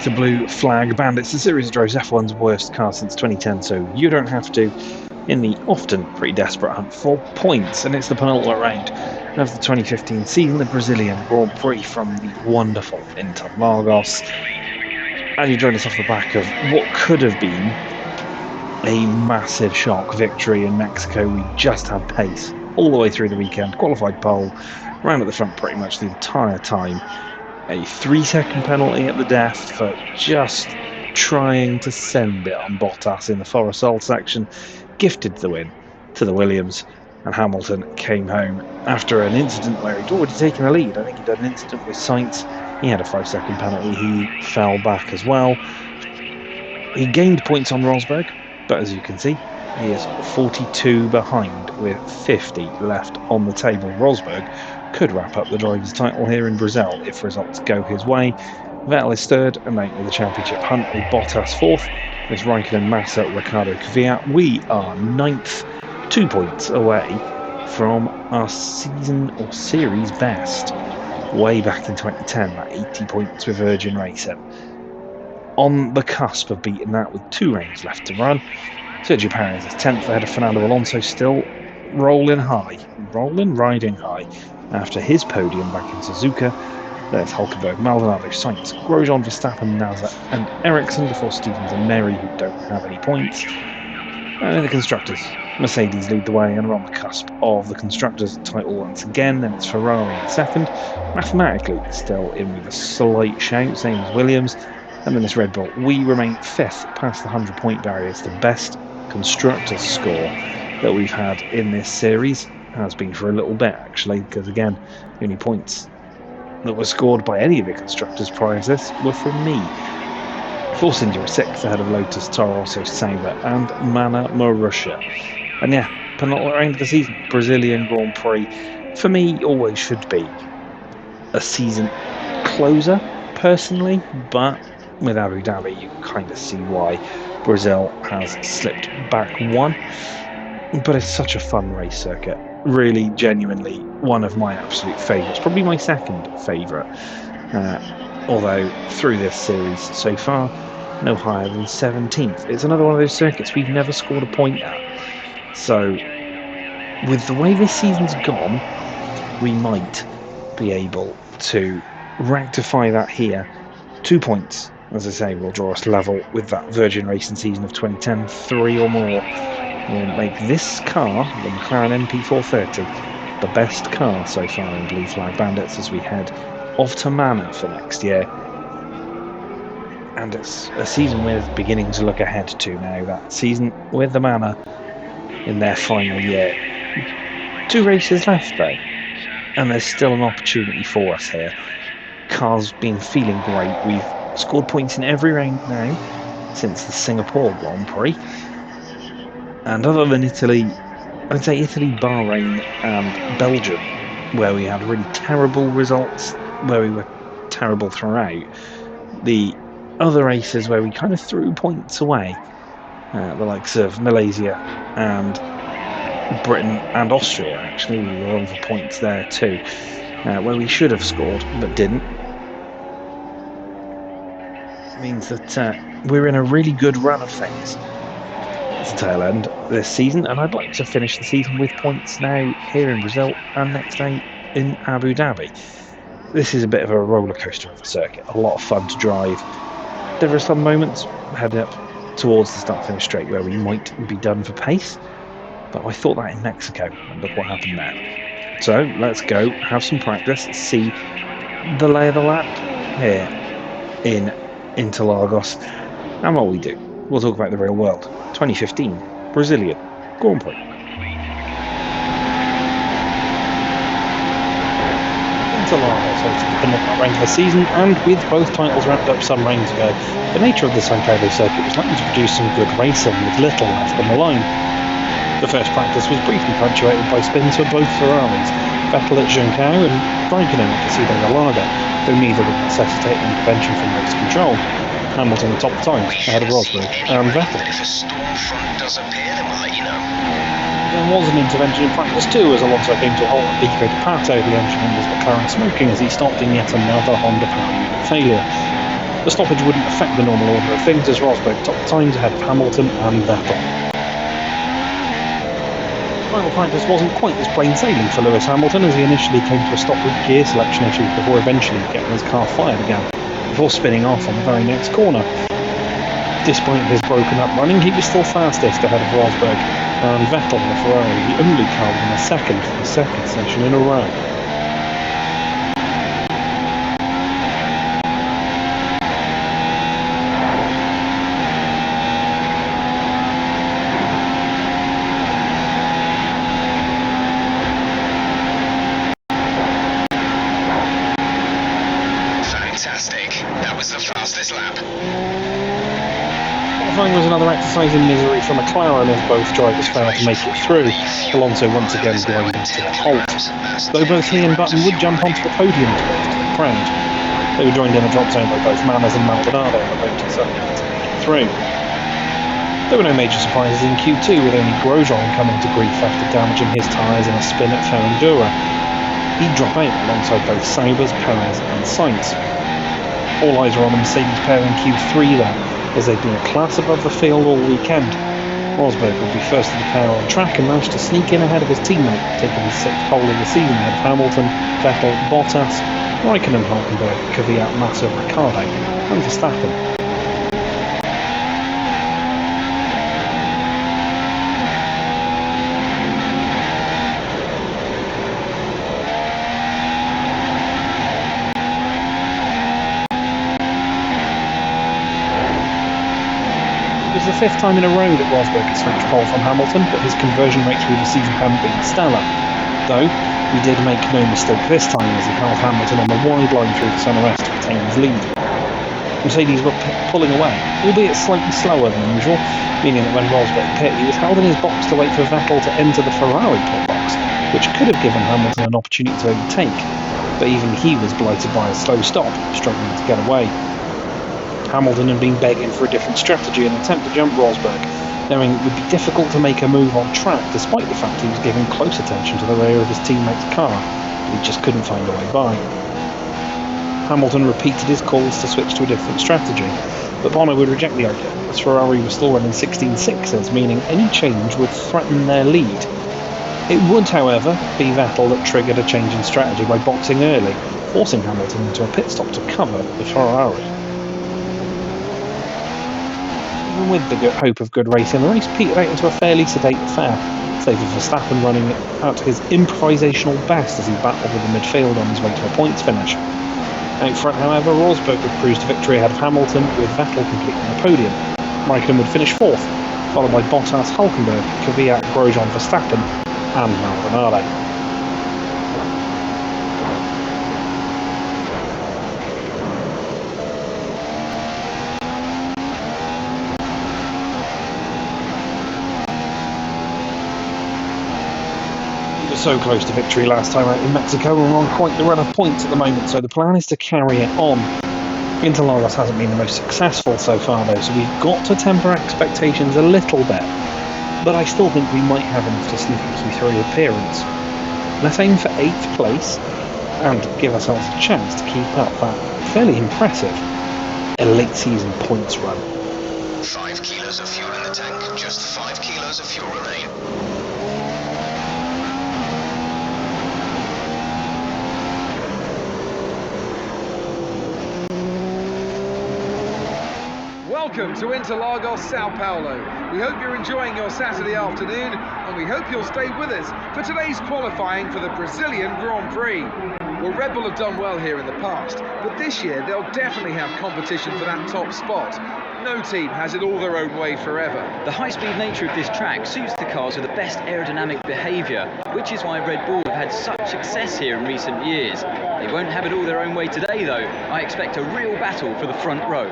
to blue flag Bandits. The series drives F1's worst car since 2010, so you don't have to, in the often pretty desperate hunt for points. And it's the penultimate round of the 2015 season, the Brazilian Grand Prix from the wonderful Interlagos. And you join us off the back of what could have been a massive shock victory in Mexico. We just had pace all the way through the weekend, qualified pole, ran at the front pretty much the entire time. A 3-second penalty at the death for just trying to send it on Bottas in the Forestall section gifted the win to the Williams, and Hamilton came home after an incident where he'd already taken the lead. I think he'd done an incident with Sainz. He had a 5-second penalty. He fell back as well. He gained points on Rosberg, but as you can see, he is 42 behind with 50 left on the table. Rosberg could wrap up the driver's title here in Brazil if results go his way. Vettel is third and mate with the championship hunt, with Bottas fourth. There's Raikkonen, Massa, Ricciardo, Kvyat. We are ninth, 2 points away from our season or series best way back in 2010, that 80 points with Virgin Racing. On the cusp of beating that with 2 rounds left to run. Sergio Perez is 10th ahead of Fernando Alonso, still riding high after his podium back in Suzuka. There's Hulkenberg, Maldonado, Sainz, Grosjean, Verstappen, Nasser and Ericsson before Stevens and Mary, who don't have any points. And in the Constructors, Mercedes lead the way and are on the cusp of the Constructors title once again. Then it's Ferrari in second, mathematically still in with a slight shout, same as Williams. And then it's Red Bull. We remain fifth past the 100-point barrier. It's the best Constructors score that we've had in this series. Has been for a little bit, actually, because again, the only points that were scored by any of the Constructors prior to this were from me. Force India 6th ahead of Lotus, Toro Rosso, Sauber and Mana Marussia. And yeah, penultimate round of the season, Brazilian Grand Prix, for me always should be a season closer, personally, but with Abu Dhabi you kind of see why Brazil has slipped back one. But it's such a fun race circuit, really genuinely one of my absolute favourites, probably my second favourite, although through this series so far no higher than 17th. It's another one of those circuits we've never scored a point at, so with the way this season's gone we might be able to rectify that here. 2 points, as I say, will draw us level with that Virgin Racing season of 2010, 3 or more will make this car, the McLaren MP430, the best car so far in Blue Flag Bandits as we head off to Mana for next year. And it's a season we're beginning to look ahead to now, that season with the Mana in their final year. 2 races left though, and there's still an opportunity for us here. Car's been feeling great. We've scored points in every round now since the Singapore Grand Prix. And other than Italy, I'd say Italy, Bahrain and Belgium, where we had really terrible results, where we were terrible throughout, the other races where we kind of threw points away, the likes of Malaysia and Britain and Austria, actually, we were over points there too, where we should have scored but didn't. It means that we're in a really good run of things at the tail end this season, and I'd like to finish the season with points now here in Brazil and next day in Abu Dhabi. This is a bit of a roller coaster of a circuit, a lot of fun to drive. There are some moments heading up towards the start finish straight where we might be done for pace, but I thought that in Mexico, and look what happened there. So let's go, have some practice, see the lay of the land here in Interlagos, and what we do. We'll talk about the real world. 2015 Brazilian Grand Prix. Interlagos hosted the penultimate round of the season, and with both titles wrapped up some rounds ago, the nature of the São Paulo circuit was likely to produce some good racing with little left on the line. The first practice was briefly punctuated by spins for both Ferraris, Vettel at Junção and Raikkonen at Adisswanto, though neither would necessitate an intervention from race control. Hamilton top times ahead of Rosberg and Vettel. If a storm front does appear, then we'll let you know. There was an intervention in practice too, as Alonso came to a halt at Pico de Pato, the engine was McLaren smoking as he stopped in yet another Honda power unit failure. The stoppage wouldn't affect the normal order of things as Rosberg topped times ahead of Hamilton and Vettel. Final practice wasn't quite as plain sailing for Lewis Hamilton, as he initially came to a stop with gear selection issues before eventually getting his car fired again, before spinning off on the very next corner. Despite his broken up running, he was still fastest ahead of Rosberg and Vettel, the Ferrari, the only car in a second for the second session in a row. Qualifying was another exercise in misery for McLaren as both drivers failed to make it through. Alonso once again grinding to a halt, though both he and Button would jump onto the podium to wave to the crowd. They were joined in the drop zone by both Manners and Maldonado on the road to make it through. There were no major surprises in Q2, with only Grohl coming to grief after damaging his tyres in a spin at Ferrandura. He'd drop out alongside both Saubers, Perez and Sainz. All eyes were on the Mercedes pair in Q3 though, as they'd been a class above the field all weekend. Rosberg would be first of the pair on track and managed to sneak in ahead of his teammate, taking his 6th pole of the season ahead of Hamilton, Vettel, Bottas, Raikkonen, Hulkenberg, Kvyat, Massa, Ricciardo and Verstappen. It was the 5th time in a row that Rosberg had snatched pole from Hamilton, but his conversion rate through the season hadn't been stellar. Though, he did make no mistake this time as he held Hamilton on the wide line through the centre rest to retain his lead. Mercedes were pulling away, albeit slightly slower than usual, meaning that when Rosberg pit, he was held in his box to wait for Vettel to enter the Ferrari pit box, which could have given Hamilton an opportunity to overtake, but even he was blighted by a slow stop, struggling to get away. Hamilton had been begging for a different strategy and attempt to jump Rosberg, knowing it would be difficult to make a move on track despite the fact he was giving close attention to the rear of his teammate's car, but he just couldn't find a way by. Hamilton repeated his calls to switch to a different strategy, but Bono would reject the idea, as Ferrari was still running 16.6s, meaning any change would threaten their lead. It would, however, be Vettel that triggered a change in strategy by boxing early, forcing Hamilton into a pit stop to cover the Ferrari. Even with the hope of good racing, the race petered out into a fairly sedate affair, save for Verstappen running out his improvisational best as he battled with the midfield on his way to a points finish. Out front, however, Rosberg would cruise to victory ahead of Hamilton, with Vettel completing the podium. Raikkonen would finish 4th, followed by Bottas, Hulkenberg, Kvyat, Grosjean, Verstappen and Maldonado. So close to victory last time out in Mexico, and we're on quite the run of points at the moment, so the plan is to carry it on. Interlagos hasn't been the most successful so far though, so we've got to temper expectations a little bit, but I still think we might have enough to sneak a Q3 appearance. Let's aim for 8th place and give ourselves a chance to keep up that fairly impressive late season points run. 5 kilos of fuel in the tank, just 5 kilos of fuel remain. Welcome to Interlagos, Sao Paulo. We hope you're enjoying your Saturday afternoon, and we hope you'll stay with us for today's qualifying for the Brazilian Grand Prix. Well, Red Bull have done well here in the past, but this year they'll definitely have competition for that top spot. No team has it all their own way forever. The high-speed nature of this track suits the cars with the best aerodynamic behaviour, which is why Red Bull have had such success here in recent years. They won't have it all their own way today though. I expect a real battle for the front row.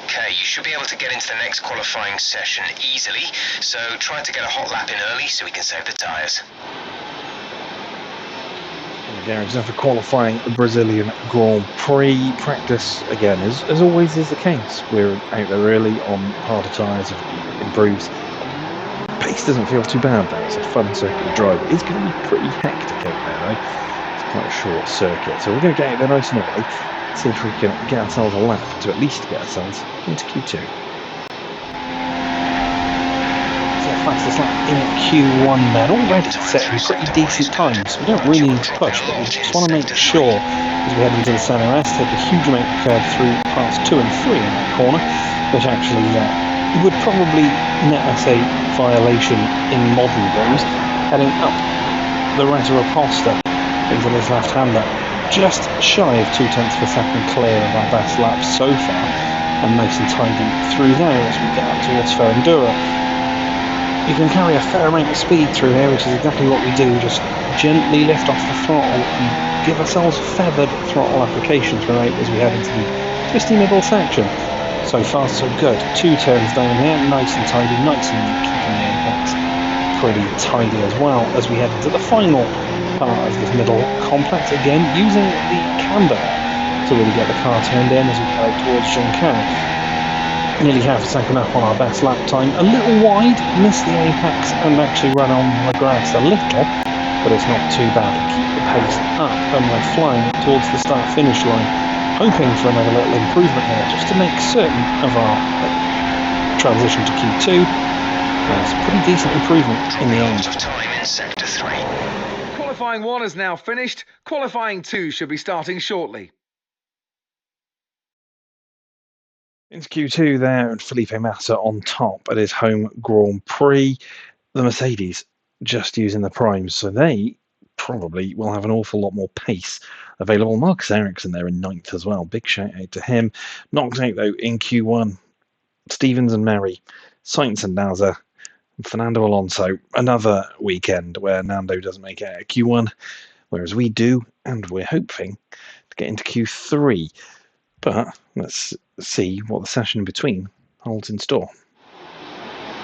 Okay, you should be able to get into the next qualifying session easily, so try to get a hot lap in early so we can save the tyres. Garage for qualifying the Brazilian Grand Prix. Practice, again, as always is the case. We're out there early on harder tyres, improves. Pace doesn't feel too bad though, it's a fun circuit to drive. It's going to be pretty hectic out there though. It's quite a short circuit, so we're going to get out there nice and early. see if we can get ourselves a lap to at least get ourselves into Q2. Fastest lap in Q1 then, already setting pretty decent times. We don't really need to push, but we just want to make sure as we head into the centre S, take a huge amount of curve through parts 2 and 3 in that corner, which actually would probably net us a violation in modern games, heading up the Retroposta into this left-hander, just shy of 0.2 of a second clear of our best lap so far, and nice and tidy through there as we get up towards Ferrandura. You can carry a fair amount of speed through here, which is exactly what we do, just gently lift off the throttle and give ourselves feathered throttle application throughout as we head into the twisty middle section. So far so good. 2 turns down here, nice and tidy, nice and neat, keeping the apex pretty tidy as well as we head into the final part of this middle complex, again using the camber to really get the car turned in as we head out towards Juncker. Nearly half a second up on our best lap time, a little wide, missed the apex and actually run on the grass a little, but it's not too bad. Keep the pace up and we're flying towards the start-finish line, hoping for another little improvement here just to make certain of our transition to Q2. That's a pretty decent improvement in the end. Of time in Sector 3. Qualifying 1 is now finished. Qualifying 2 should be starting shortly. Into Q2 there, and Felipe Massa on top at his home Grand Prix. The Mercedes just using the primes, so they probably will have an awful lot more pace available. Marcus Ericsson there in 9th as well. Big shout out to him. Knocked out though in Q1. Stevens and Merry, Sainz and Naza, and Fernando Alonso. Another weekend where Nando doesn't make it out of Q1, whereas we do, and we're hoping to get into Q3. But let's see what the session in between holds in store.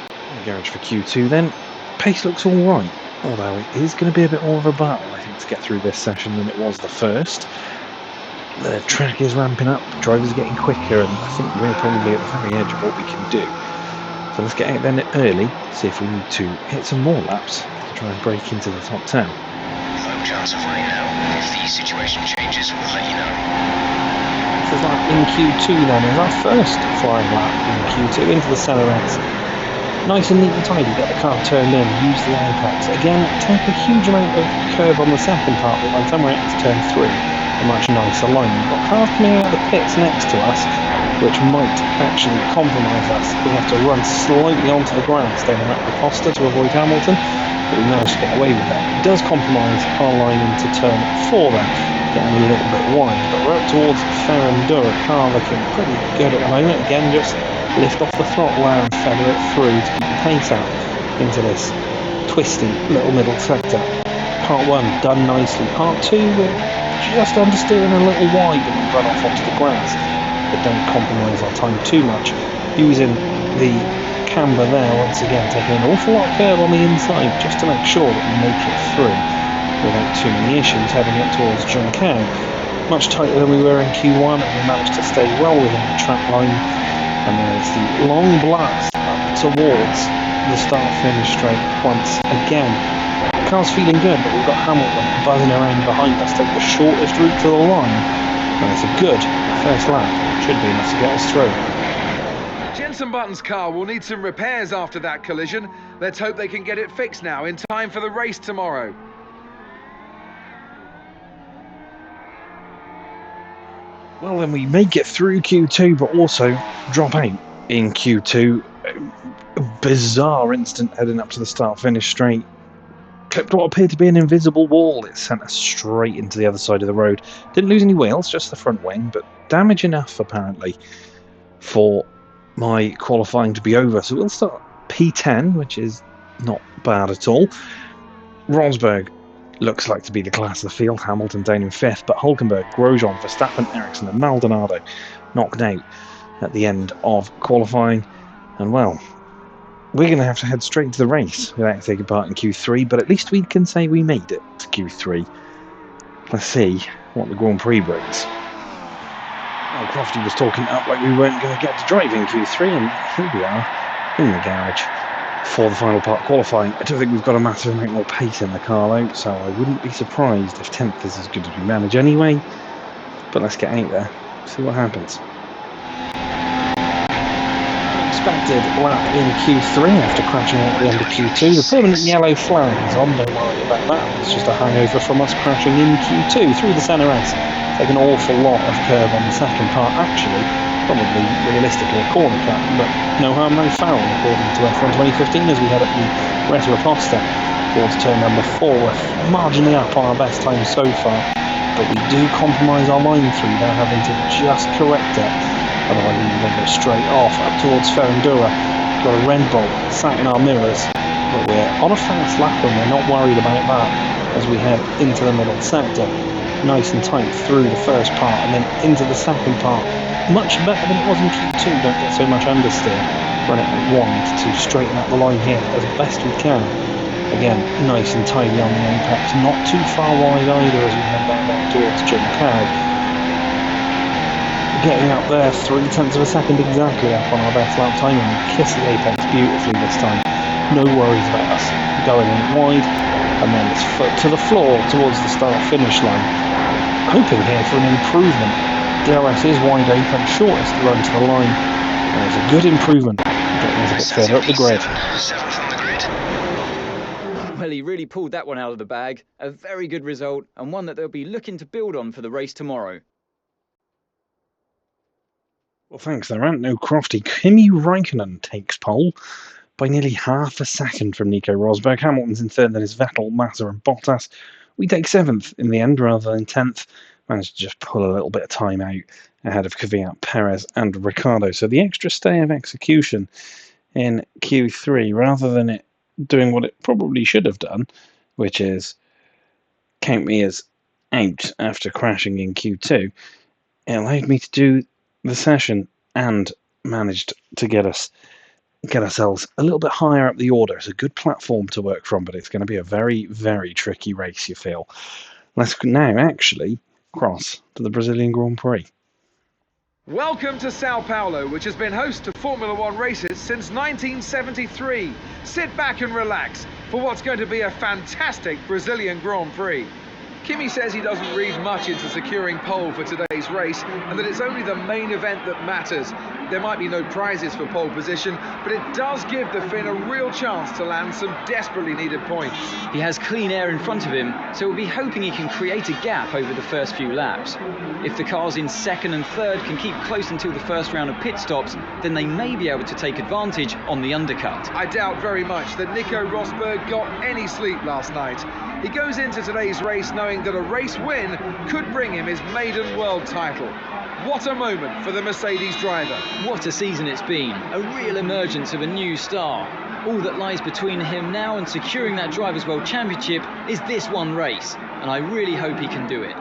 The garage for Q2 then. Pace looks alright, although it is going to be a bit more of a battle, I think, to get through this session than it was the first. The track is ramping up, the drivers are getting quicker, and I think we're probably at the very edge of what we can do. So let's get out then early, see if we need to hit some more laps to try and break into the top 10. Low chance of running now. If the situation changes, we'll let you know. This is like in Q2 then, is our first flying lap in Q2 into the centre S. Nice and neat and tidy, get the car turned in, use the apex. Again, take a huge amount of curve on the second part, but by the time we're at turn 3, a much nicer line. We've got cars coming out of the pits next to us, which might actually compromise us. We have to run slightly onto the grass down at the Costa to avoid Hamilton, but we managed to get away with that. It does compromise our line into turn 4 then, getting a little bit wide, but we're up towards Ferrandura. Car looking pretty good at the moment. Again, just lift off the throttle there and feather it through to keep the pace out into this twisty little middle sector. Part 1 done nicely. Part 2 we're just understeering a little wide and we run off onto the grass, but don't compromise our time too much. Using the camber there once again, taking an awful lot of curve on the inside just to make sure that we make it through without too many issues, heading up towards Juncker. Much tighter than we were in Q1, and we managed to stay well within the track line. And there's the long blast up towards the start-finish straight once again. The car's feeling good, but we've got Hamilton buzzing around behind us, take the shortest route to the line. And it's a good first lap. Should be enough to get us through. Jenson Button's car will need some repairs after that collision. Let's hope they can get it fixed now in time for the race tomorrow. Well, then we may get through Q2, but also drop out in Q2. A bizarre instant heading up to the start-finish straight. Clipped what appeared to be an invisible wall. It sent us straight into the other side of the road. Didn't lose any wheels, just the front wing, but damage enough, apparently, for my qualifying to be over. So we'll start P10, which is not bad at all. Rosberg looks like to be the class of the field. Hamilton down in 5th, but Hülkenberg, Grosjean, Verstappen, Ericsson and Maldonado knocked out at the end of qualifying. And well, we're going to have to head straight into the race without taking part in Q3, but at least we can say we made it to Q3. Let's see what the Grand Prix brings. Well, Crofty was talking up like we weren't going to get to drive in Q3, and here we are in the garage for the final part qualifying. I don't think we've got a massive amount more pace in the car though, so I wouldn't be surprised if 10th is as good as we manage anyway. But let's get out there See what happens. Expected lap in Q3 after crashing at the end of Q2. The permanent yellow flag is on, don't worry about that. It's just a hangover from us crashing in Q2 through the centre S. Take an awful lot of curve on the second part, actually. Probably realistically a corner cut, but no harm, no foul, according to F1 2015 as we head up the Retroposta towards turn number 4. We're marginally up on our best time so far, but we do compromise our line through there, having to just correct it. Otherwise we can go straight off up towards Ferrandura. Got a Red Bull sat in our mirrors, but we're on a fast lap and we're not worried about that as we head into the middle sector. Nice and tight through the first part and then into the second part. Much better than it was in Q2, don't get so much understeer. Run it at wide to straighten out the line here as best we can. Again, nice and tidy on the apex, not too far wide either as we head down towards Jim Cow. Getting up there 0.3 of a second exactly up on our best lap time, and we kiss the apex beautifully this time. No worries about us going in wide, and then it's foot to the floor towards the start-finish line. Hoping here for an improvement. DRS is wide open, shortest run to the line, and it's a good improvement, getting us a bit further up the grid. Seventh on the grid. Well, he really pulled that one out of the bag. A very good result, and one that they'll be looking to build on for the race tomorrow. Well, thanks, there ain't no Crofty. Kimi Räikkönen takes pole by nearly half a second from Nico Rosberg. Hamilton's in third, then is Vettel, Massa and Bottas. We take 7th in the end rather than 10th. Managed to just pull a little bit of time out ahead of Kvyat, Perez and Ricciardo. So the extra stay of execution in Q3, rather than it doing what it probably should have done, which is count me as out after crashing in Q2, it allowed me to do the session and managed to get ourselves a little bit higher up the order. It's a good platform to work from, but it's going to be a very, very tricky race, you feel. Let's now actually cross to the Brazilian Grand Prix. Welcome to Sao Paulo, which has been host to Formula One races since 1973. Sit back and relax for what's going to be a fantastic Brazilian Grand Prix. Kimi says he doesn't read much into securing pole for today's race and that it's only the main event that matters. There might be no prizes for pole position, but it does give the Finn a real chance to land some desperately needed points. He has clean air in front of him, so we'll be hoping he can create a gap over the first few laps. If the cars in second and third can keep close until the first round of pit stops, then they may be able to take advantage on the undercut. I doubt very much that Nico Rosberg got any sleep last night. He goes into today's race knowing that a race win could bring him his maiden world title. What a moment for the Mercedes driver. What a season it's been, a real emergence of a new star. All that lies between him now and securing that Drivers' World Championship is this one race, and I really hope he can do it.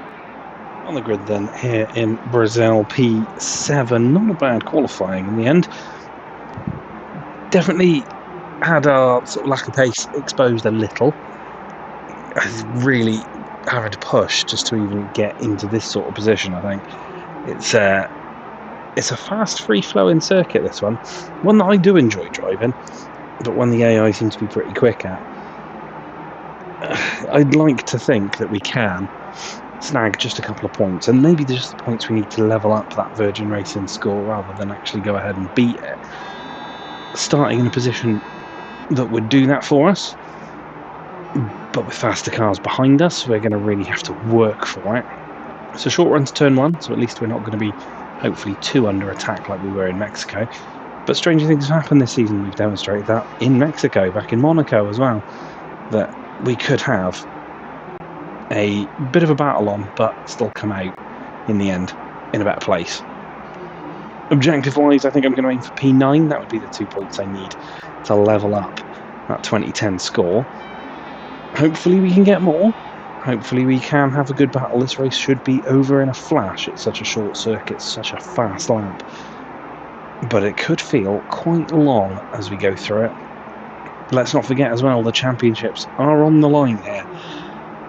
On the grid then, here in Brazil, P7, not a bad qualifying in the end. Definitely had our sort of lack of pace exposed a little. Really having to push just to even get into this sort of position, I think. It's a fast, free-flowing circuit, this one. One that I do enjoy driving, but one the AI seems to be pretty quick at. I'd like to think that we can snag just a couple of points, and maybe just the points we need to level up that Virgin Racing score rather than actually go ahead and beat it. Starting in a position that would do that for us, but with faster cars behind us, we're going to really have to work for it. It's a short run to turn 1, so at least we're not going to be, hopefully, too under attack like we were in Mexico. But stranger things have happened this season. We've demonstrated that in Mexico, back in Monaco as well, that we could have a bit of a battle on, but still come out in the end in a better place. Objective-wise, I think I'm going to aim for P9. That would be the 2 points I need to level up that 2010 score. Hopefully we can get more. Hopefully we can have a good battle. This race should be over in a flash. It's such a short circuit, such a fast lap. But it could feel quite long as we go through it. Let's not forget as well, the championships are on the line here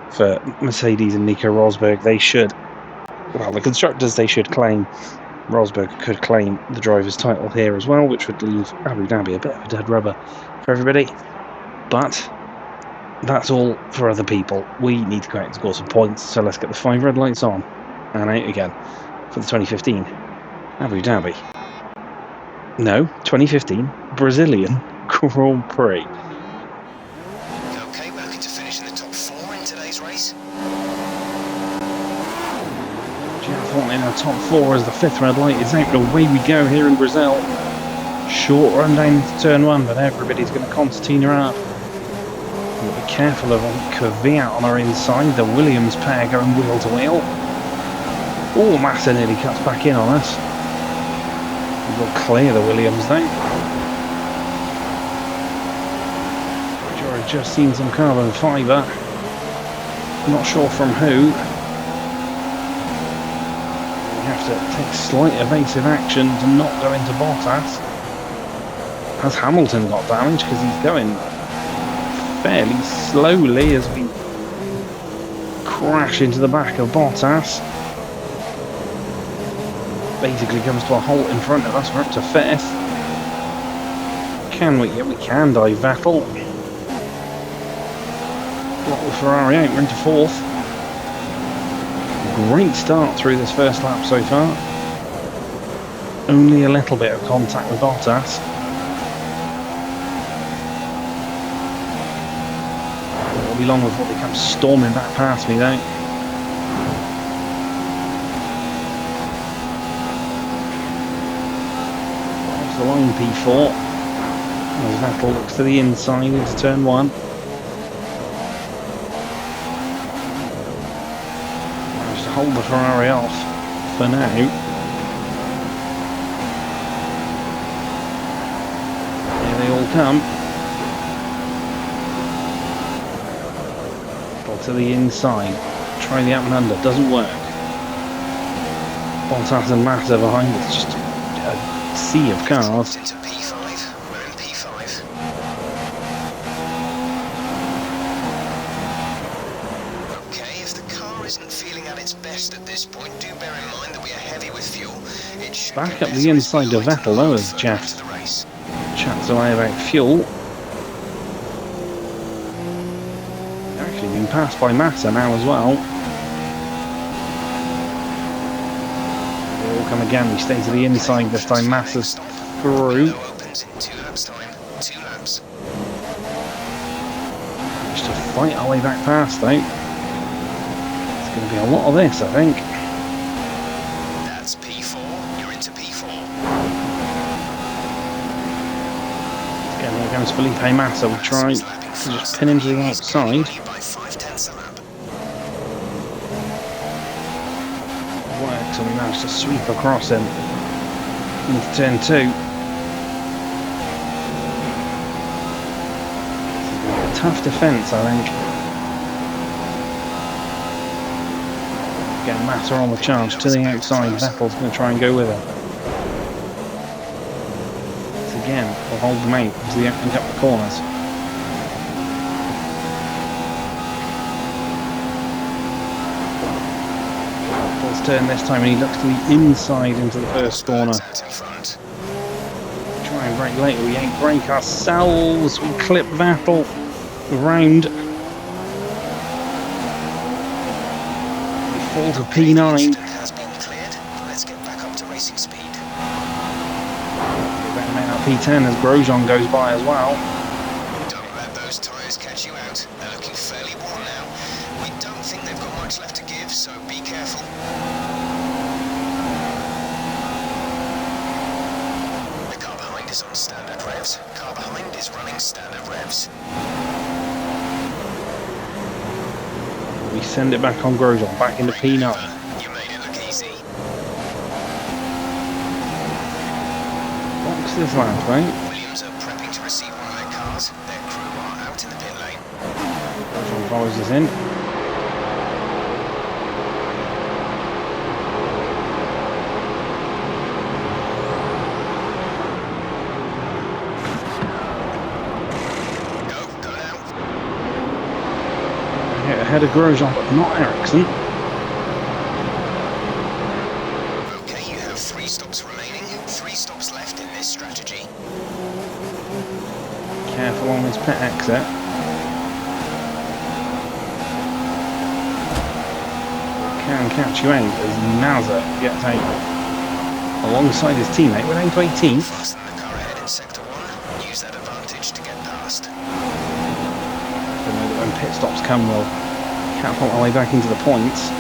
for Mercedes and Nico Rosberg. They should, well, the constructors, they should claim, Rosberg could claim the driver's title here as well, which would leave Abu Dhabi a bit of a dead rubber for everybody. But that's all for other people. We need to go out and score some points, so let's get the 5 red lights on and out again. for the 2015 Abu Dhabi. No, 2015 Brazilian Grand Prix. Okay, we're looking to finish in the top 4 in today's race. Jeff wanting a top 4 as the 5th red light is out, and away we go here in Brazil. Short run down into turn 1, but everybody's going to concertina up. We'll be careful of Kvyat on our inside. The Williams pair going wheel to wheel. Oh, Massa nearly cuts back in on us. We'll clear the Williams though. I've just seen some carbon fibre. Not sure from who. We have to take slight evasive action to not go into Bottas. Has Hamilton got damage because he's going fairly slowly as we crash into the back of Bottas. Basically comes to a halt in front of us. We're up to 5th. Can we? Yeah, we can dive Vettel. Block the Ferrari out. We're into 4th. Great start through this first lap so far. Only a little bit of contact with Bottas. It'll be long before they come storming back past me though. The line P4 as Vettel looks to the inside into turn 1. Managed to hold the Ferrari off for now. Here they all come. Vettel to the inside. Try the up and under, doesn't work. Bottas and Massa behind, it's just sea of cars. Into P5. We're in P5. Okay, if the car isn't feeling at its best at this point, do bear in mind that we are heavy with fuel. It should Back up the inside of Vettel though as Jeff chats away about fuel. They're actually being passed by Massa now as well. Come again, we stay to the inside this time. Massa's through. Opens in 2 laps time. 2 laps. Just to fight our way back past though. It's going to be a lot of this, I think. That's P4. You're into P4. Again, here comes Felipe Massa. We try to just pin him to the outside. By 5/10 a lap. Works, and we managed to sweep across him into turn 2. A tough defence, I think. Again, Massa on the charge to the outside. Vettel's going to try and go with him. So again, we'll hold them out as they open up the corners. Turn this time, and he looks to the inside into the first corner. Try and brake later, we ain't brake ourselves. We clip Vettel round. We fall to P9. Has been cleared. Let's get back up to racing speed. We better make that P10 as Grosjean goes by as well. Don't let those tyres catch you out. They're looking fairly worn now. We don't think they've got much left to give, so be careful. Is on standard revs. Car behind is running standard revs. We send it back on Grosjean, back into P9. You made it look easy. What's this lap, right? Williams are prepping to receive one of their cars. Their crew are out in the pit lane. Grosjean follows us in. Ahead of Grosjean, but not Ericsson. Okay, you have 3 stops remaining. 3 stops left in this strategy. Careful on this pit exit. can catch you out as Nazar gets out alongside his teammate. We're down to 18th. Fasten the car ahead in sector 1. Use that advantage to get past. Don't know that when pit stops come, we'll catapult our way back into the points.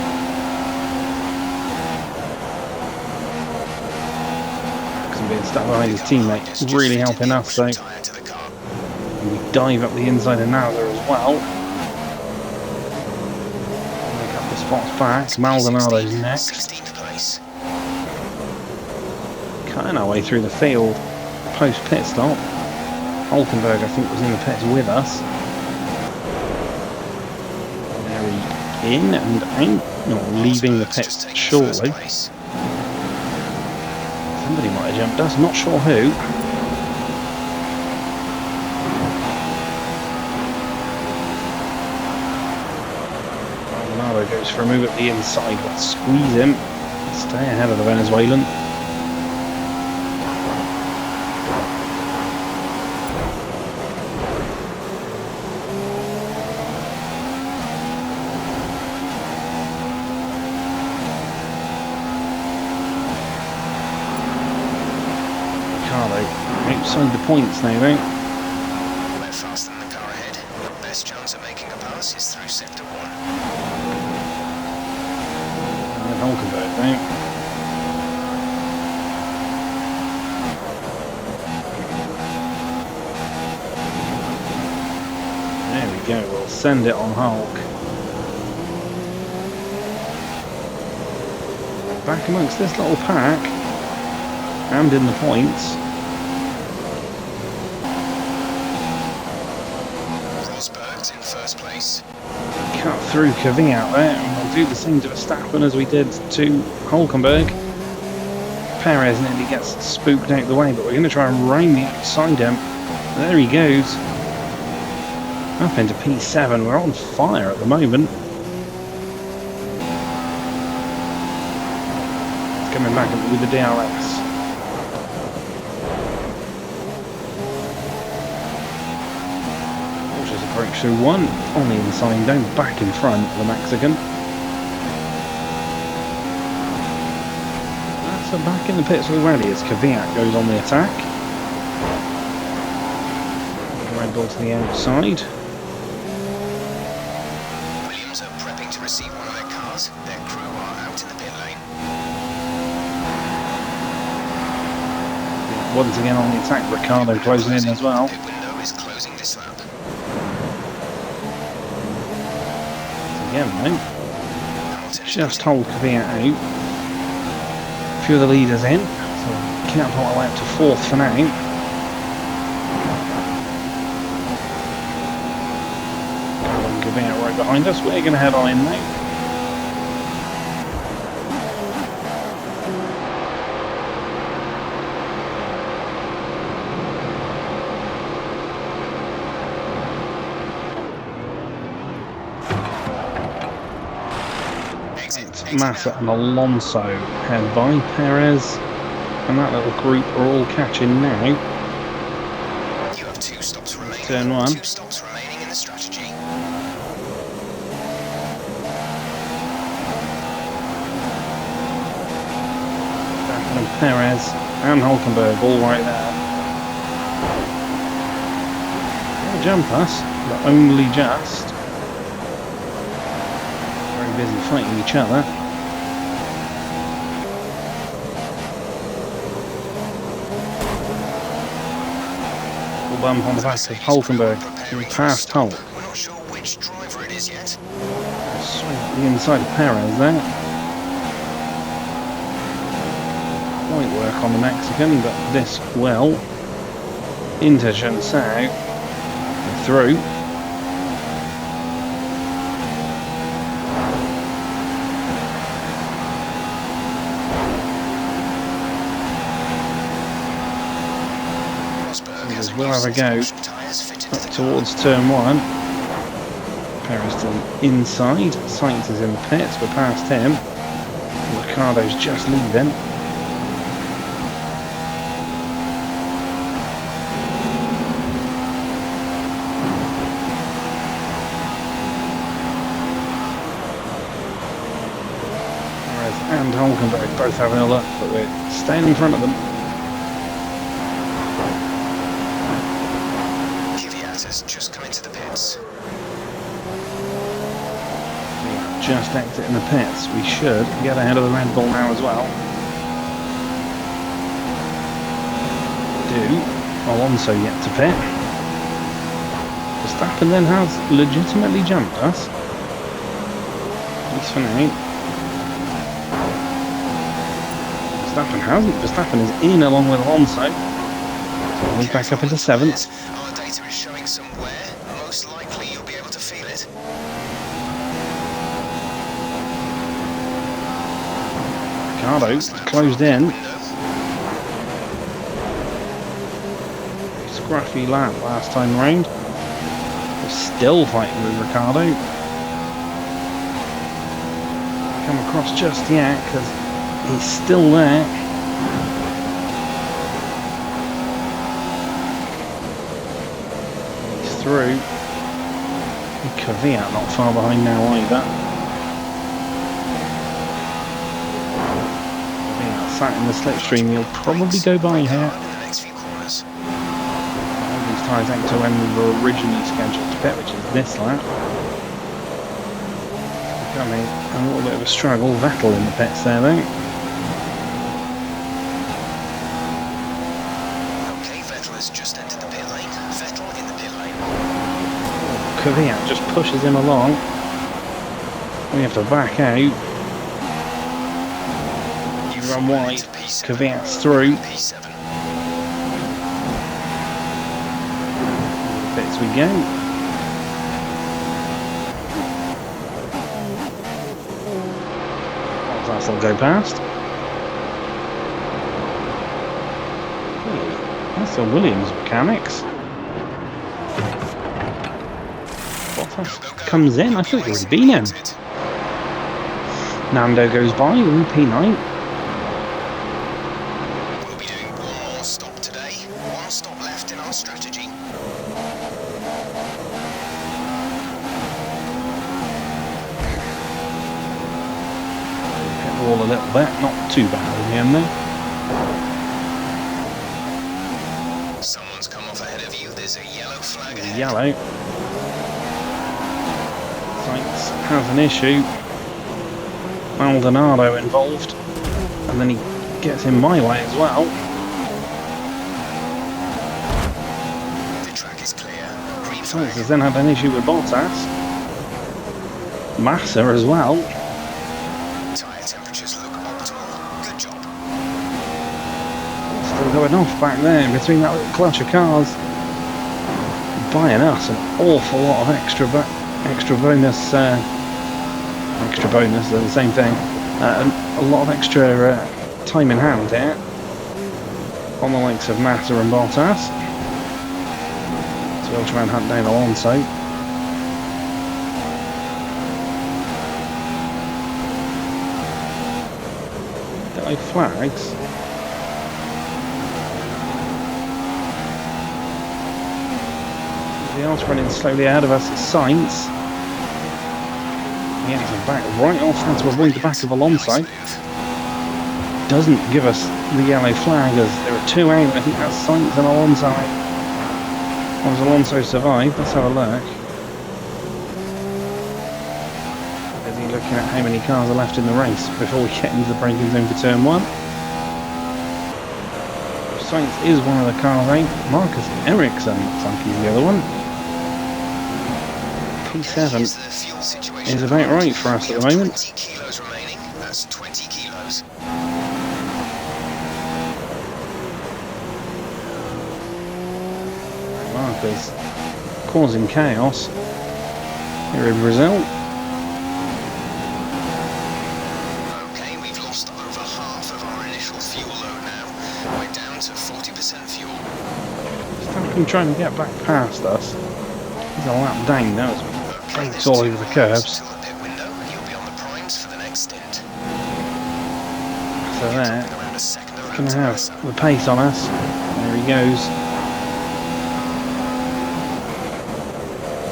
Being stuck behind his teammate really helping us, so we dive up the inside of Nazar as well. A couple of spots back. Maldonado's next. Cutting our way through the field post pit stop. Hulkenberg, I think, was in the pits with us. Very in and out, not leaving the pits shortly. Somebody might have jumped us, not sure who. Maldonado goes for a move at the inside, but squeeze him. Stay ahead of the Venezuelan. Outside the points now, though. We're faster than the car ahead. Best chance of making a pass is through sector 1. And Hulkenberg now. There we go, we'll send it on Hulk. Back amongst this little pack. And in the points. Cut through Kvyat there, and we'll do the same to Verstappen as we did to Hulkenberg. Perez nearly gets spooked out the way, but we're going to try and round the outside him. There he goes. Up into P7, we're on fire at the moment. It's coming back with the DRS. Approach through one on the inside, down back in front of the Mexican. So back in the pits already as Kvyat goes on the attack. Red Bull to the outside. Williams are prepping to receive one of their cars. Their crew are out in the pit lane. Once again on the attack, Ricciardo closing in as well. The pit window is closing this lap. Again, though, just hold Kvyat out. A few of the leaders in, so can't pull our way up to 4th for now. Kvyat right behind us. We're going to head on in now. Massa and Alonso head by. Perez and that little group are all catching now. You have 2 stops remaining. Turn 1. 2 stops remaining in the strategy. And Perez and Hulkenberg all right there. They'll jump us, but only just. Very busy fighting each other. Bump on the back of Hulkenberg, who passed Hulk. We're not sure which driver it is yet. Sweep the inside of Perez there. Point work on the Mexican, but this well. Into Shansao. Through. We'll have a go up towards turn 1. Perez still inside. Sainz is in the pits. We're past him. Ricciardo's just leaving. Hulkenberg both having a look, but we're staying in front of them. Kvyat has just come into the pits. Just exiting the pits. We should get ahead of the Red Bull now as well. Alonso yet to pit. Verstappen then has legitimately jumped us. At least for now. Verstappen hasn't. Verstappen is in along with Alonso. So he's back up into 7th. Our data is showing some wear. Most likely you'll be able to feel it. Ricardo closed in. Scruffy lap last time round. We're still fighting with Ricardo. Come across just yet because he's still there. He's through. Kvyat not far behind now either. Kvyat sat in the slipstream. He'll probably go by here. Ties out to when we were originally scheduled to pit, which is this lap. Becoming a little bit of a struggle. Vettel in the pits there though. Okay, Vettel has just entered the pit lane. Vettel in the pit lane. Kvyat just pushes him along. We have to back out. You run wide. Kvyat's through. Pits we go. That'll go past. That's the Williams mechanics. Bottas comes in. I thought he would have been in. Nando goes by in P9. We'll be doing one more stop today. One stop left in our strategy. A little bit, not too bad in the end though. Someone's come off ahead of you. There's a yellow flag ahead. Yellow. Sainz has an issue. Maldonado involved, and then he gets in my way as well. The track is clear. Green Sainz flag. has then had an issue with Bottas. Massa as well. Going off back there between that little clutch of cars, buying us an awful lot of extra bonus. Extra bonus, they're the same thing. A lot of extra time in hand here on the likes of Massa and Bottas. So we'll try and hunt down Alonso. Yellow flags. The else running slowly ahead of us is Sainz. He has a back right off hand to avoid the back of Alonso. Doesn't give us the yellow flag as there are two out. I think that's Sainz and Alonso. Or does Alonso survive? Let's have a look. Is he looking at how many cars are left in the race before we get into the braking zone for turn 1? Sainz is one of the cars out. Marcus Ericsson looks like he's the other one. P7 is about right for us at the moment. 20 kilos remaining. That's 20 kilos. Marcus causing chaos here in Brazil. Okay, we've lost over half of our initial fuel load now. We're down to 40% fuel. Stamping trying to get back past us. He's a lap down now as we breaks all over the curbs. So there, going to have the pace on us. There he goes.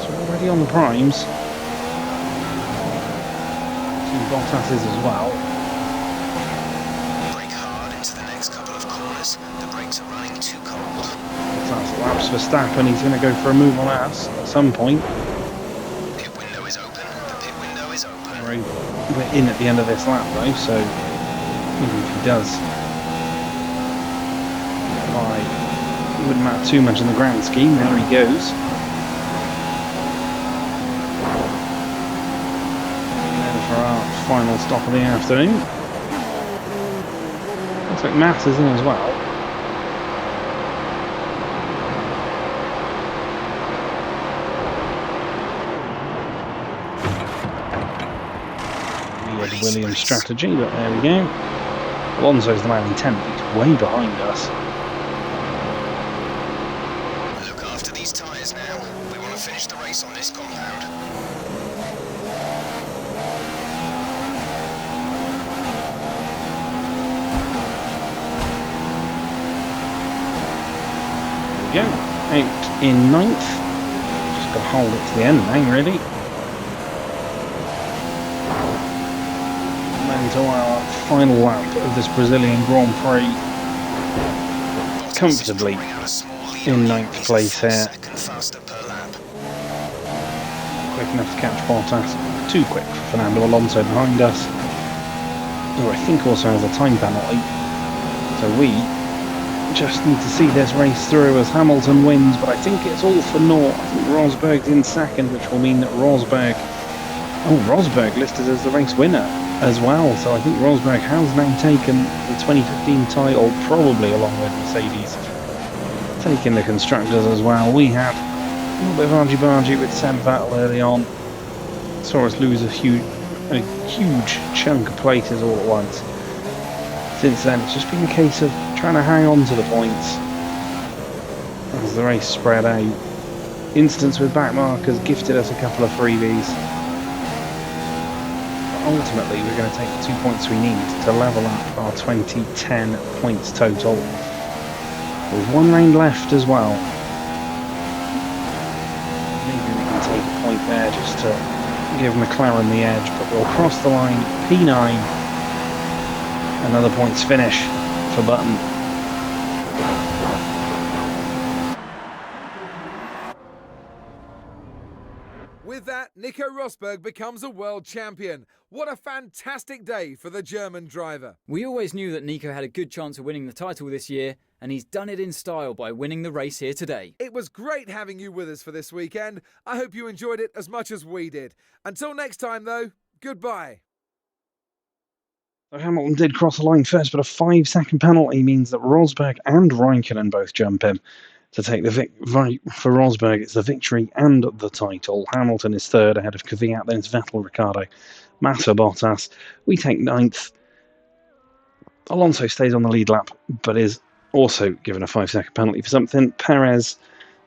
So we're already on the primes. Two Bottas as well. laps for Verstappen. He's going to go for a move on us at some point. Pit window is open. The pit window is open. We're in at the end of this lap though, so even if he does, it wouldn't matter too much in the grand scheme. There he goes. And then for our final stop of the afternoon, looks like Matt is in as well. Williams strategy, but there we go. Alonso's the man in 10th, he's way behind us. Look after these tyres now. We want to finish the race on this compound. There we go, out in 9th. Just got to hold it to the end now, really. To our final lap of this Brazilian Grand Prix, comfortably in 9th place here. Quick enough to catch Bottas, too quick for Fernando Alonso behind us, who I think also has a time penalty. So we just need to see this race through as Hamilton wins, but I think it's all for naught. I think Rosberg's in 2nd, which will mean that Rosberg listed as the race winner as well, so I think Rosberg has now taken the 2015 title, probably along with Mercedes taking the constructors as well. We had a little bit of argy-bargy with Seb Vettel early on, saw us lose a huge chunk of places all at once. Since then it's just been a case of trying to hang on to the points as the race spread out. Instance with back markers gifted us a couple of freebies. Ultimately, we're going to take the 2 points we need to level up our 2010 points total. With 1 round left as well. Maybe we can take a point there just to give McLaren the edge, but we'll cross the line. P9. Another points finish for Button. With that, Nico Rosberg becomes a world champion. What a fantastic day for the German driver. We always knew that Nico had a good chance of winning the title this year, and he's done it in style by winning the race here today. It was great having you with us for this weekend. I hope you enjoyed it as much as we did. Until next time though, goodbye. Hamilton did cross the line first, but a 5-second penalty means that Rosberg and Raikkonen both jump in to take the for Rosberg. It's the victory and the title. Hamilton is 3rd ahead of Kvyat, then it's Vettel, Ricciardo, Massa, Bottas. We take 9th. Alonso stays on the lead lap, but is also given a 5-second penalty for something. Perez,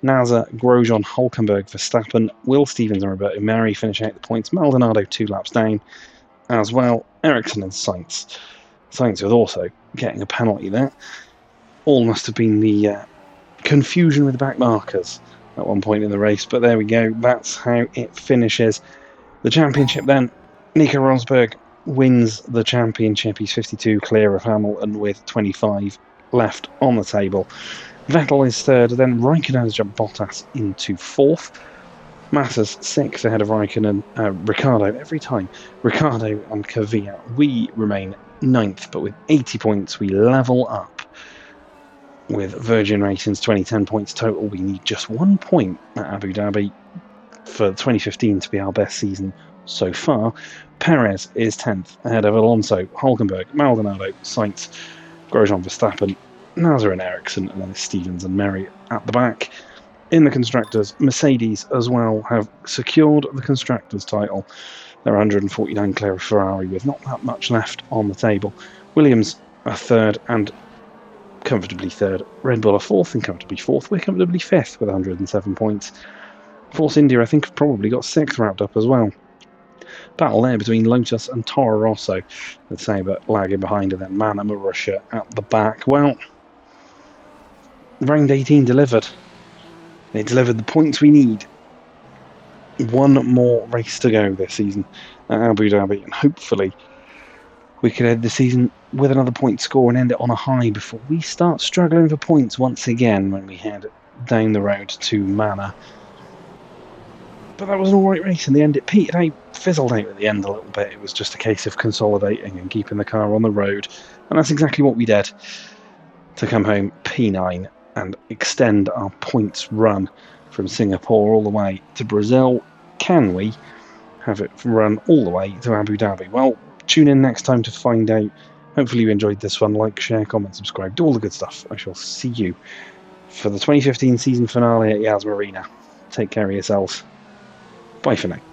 Nasser, Grosjean, Hülkenberg, Verstappen, Will Stevens and Roberto Merri finish out the points. Maldonado 2 laps down as well. Ericsson and Sainz. Sainz was also getting a penalty there. All must have been the confusion with the back markers at one point in the race, but there we go. That's how it finishes. The championship then, Nico Rosberg wins the championship. He's 52 clear of Hamilton with 25 left on the table. Vettel is 3rd, then Raikkonen has jumped Bottas into 4th. Massa's 6th ahead of Raikkonen, Ricciardo every time. Ricciardo and Kvyat. We remain 9th, but with 80 points we level up with Virgin Racing's 2010 points total. We need just 1 point at Abu Dhabi for 2015 to be our best season so far. Perez is 10th ahead of Alonso, Hülkenberg, Maldonado, Sainz, Grosjean, Verstappen, Nasser and Ericsson, and then Stevens and Merri at the back. In the Constructors, Mercedes as well have secured the Constructors title. They're 149 clear of Ferrari with not that much left on the table. Williams are 3rd and comfortably 3rd. Red Bull are 4th and comfortably 4th. We're comfortably 5th with 107 points. Force India, I think, have probably got 6th wrapped up as well. Battle there between Lotus and Toro Rosso. Let's say, but lagging behind, and then Mana Marussia at the back. Well, round 18 delivered. They delivered the points we need. 1 more race to go this season at Abu Dhabi, and hopefully we could end the season with another point score and end it on a high before we start struggling for points once again when we head down the road to Manor. But that was an alright race. In the end, it petered out, fizzled out at the end a little bit. It was just a case of consolidating and keeping the car on the road. And that's exactly what we did to come home P9 and extend our points run from Singapore all the way to Brazil. Can we have it run all the way to Abu Dhabi? Well, tune in next time to find out. Hopefully you enjoyed this one. Like, share, comment, subscribe, do all the good stuff. I shall see you for the 2015 season finale at Yas Marina. Take care of yourselves. Bye for now.